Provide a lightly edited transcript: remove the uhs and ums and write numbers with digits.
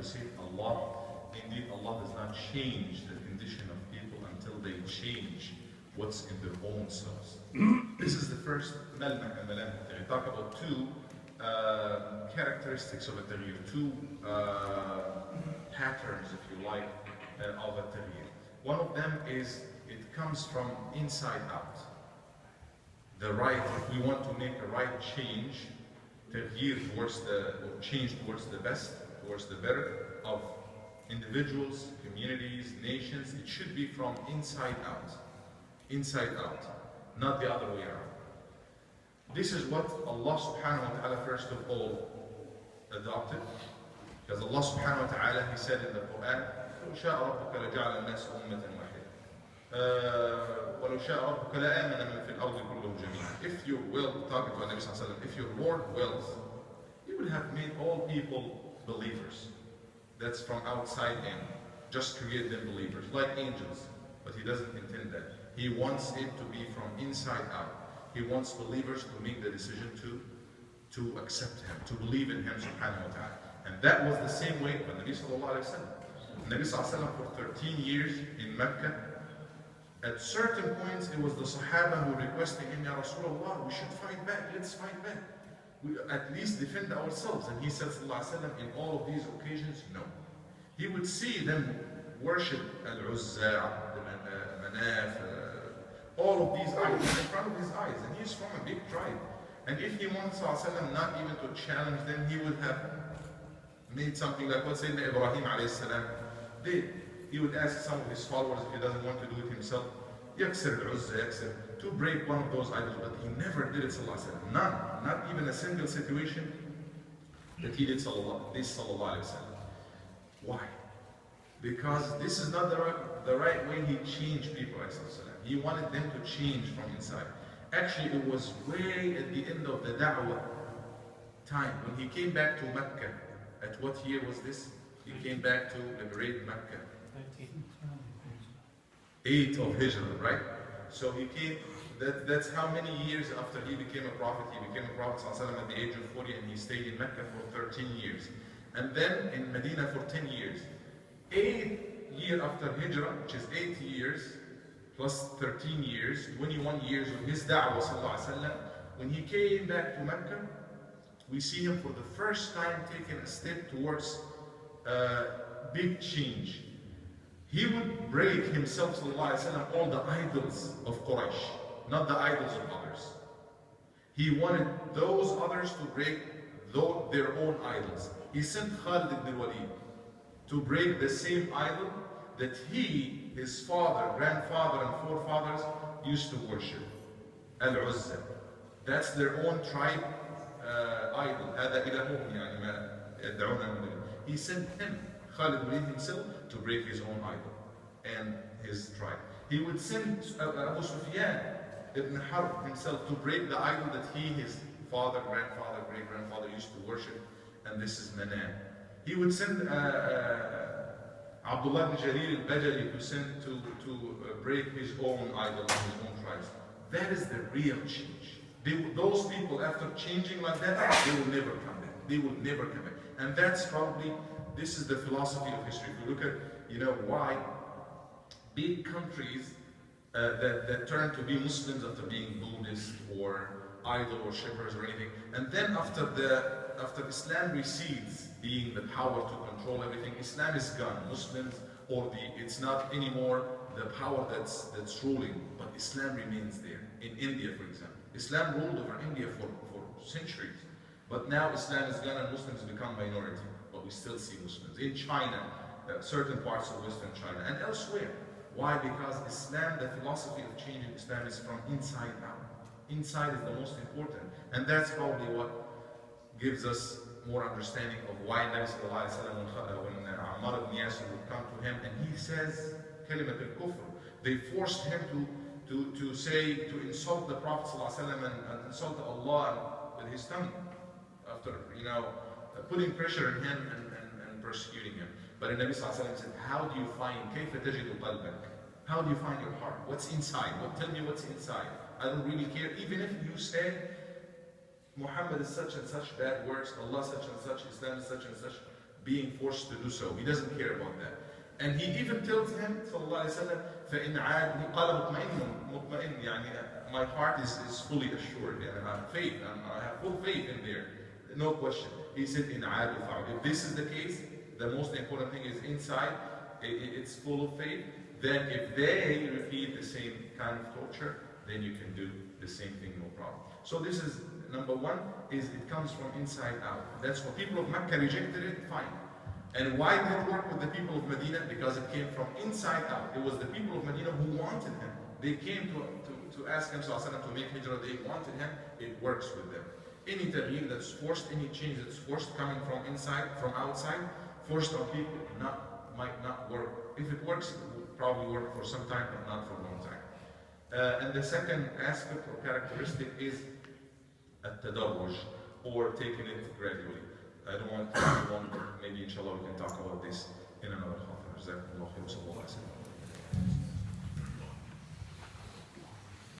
to say Allah. Indeed, Allah does not change the condition of people until they change what's in their own selves. This is the first ملمح من ملامح التغيير. Talk about two characteristics of a تغيير, two patterns, if you like, of a تغيير. One of them is it comes from inside out. The right, if we want to make a right change, تغيير towards the, or change towards the best, towards the better of individuals, communities, nations, it should be from inside out. Inside out, not the other way around. This is what Allah subhanahu wa ta'ala first of all adopted. Because Allah subhanahu wa ta'ala, He said in the Quran, لو شاء ربك لجعل الناس أمة واحدة ولو شاء ربك لآمن من في الأرض كلهم جميعا. If you will, talking to Nabi sallallahu alayhi wa sallam, if your Lord wills, He would have made all people believers. That's from outside in. Just create them believers, like angels. But He doesn't intend that. He wants it to be from inside out. He wants believers to make the decision to accept Him, to believe in Him subhanahu wa ta'ala. And that was the same way for Nabi sallallahu alayhi wa sallam. Nabi sallallahu alayhi wa sallam for 13 years in Mecca, at certain points it was the Sahaba who requesting him, Ya Rasulullah, we should fight back, let's fight back. We at least defend ourselves. And he said sallallahu alayhi wa sallam, in all of these occasions, no. He would see them worship Al-Uzza, the Manaf, all of these idols in front of his eyes, and he's from a big tribe. And if he wanted ﷺ not even to challenge them, he would have made something like what Sayyidina Ibrahim alayhi did. He would ask some of his followers, if he doesn't want to do it himself, yaksir al-Uzza, yaksir, to break one of those idols, but he never did it ﷺ. None, not even a single situation that he did this sallallahu alayhi wa sallam. Why? Because this is not the right way he changed people ﷺ. He wanted them to change from inside. Actually, it was way at the end of the da'wah time, when he came back to Mecca. At what year was this? He came back to liberate Mecca. 8 of Hijrah, right? So he came, that's how many years after he became a prophet. He became a prophet ﷺ at the age of 40, and he stayed in Mecca for 13 years. And then in Medina for 10 years. 8 years after Hijrah, which is 8 years, plus 13 years, 21 years of his da'wah sallallahu alaihi wasallam. When he came back to Mecca, we see him for the first time taking a step towards big change. He would break himself sallallahu alaihi wasallam all the idols of Quraysh, not the idols of others. He wanted those others to break their own idols. He sent Khalid ibn Walid to break the same idol that he, his father, grandfather, and forefathers used to worship. Al-Uzza. That's their own tribe idol. هذا إلههم يعني ما يدعونه من دونه. He sent him, Khalid ibn himself, to break his own idol and his tribe. He would send Abu Sufyan ibn Harb himself to break the idol that he, his father, grandfather, great-grandfather used to worship, and this is Manan. He would send Abdullah ibn Jarir al-Bajali to break his own idol and his own tribes. That is the real change. Those people, after changing like that, they will never come back. They will never come back. And that's probably, this is the philosophy of history. If you look at, why big countries that turn to be Muslims after being Buddhist or idol worshippers or anything, and then after Islam recedes, being the power to control everything, Islam is gone. Muslims, it's not anymore the power that's ruling, but Islam remains there. In India, for example, Islam ruled over India for centuries, but now Islam is gone and Muslims become minority, but we still see Muslims. In China, certain parts of Western China, and elsewhere. Why? Because Islam, the philosophy of changing Islam is from inside out. Inside is the most important, and that's probably what gives us more understanding of why Nabi sallallahu alaihi wasallam, when Ammar ibn Yasir would come to him and he says kalimat al-kufr, they forced him to insult the Prophet sallallahu alaihi wasallam and insult Allah with his tongue, after putting pressure on him and persecuting him. But the Nabi sallallahu alaihi wasallam said, how do you find كيف تجد قلبك? How do you find your heart? What's inside? Tell me what's inside. I don't really care. Even if you say Muhammad is such and such bad words, Allah such and such, Islam is such and such, being forced to do so. He doesn't care about that. And he even tells him, sallallahu alayhi wa sallam, فَإِنْ عَادْنِي قَالَ مُطْمَئِنٌ يعني my heart is fully assured, and I have faith, and I have full faith in there. No question. He said, in عَادُ فَعْلُ. If this is the case, the most important thing is inside, it's full of faith. Then if they repeat the same kind of torture, then you can do the same thing, no problem. So this is, number one, is it comes from inside out. That's why people of Mecca rejected it, fine. And why did it work with the people of Medina? Because it came from inside out. It was the people of Medina who wanted him. They came to ask him to make hijrah. They wanted him. It works with them. Any taghyir that's forced, any change that's forced coming from inside, from outside, forced on people, might not work. If it works, it will probably work for some time, but not for a long time. And the second aspect or characteristic is at-tadarruj, or taking it gradually. I don't want to go on, but maybe inshallah we can talk about this in another khutbah.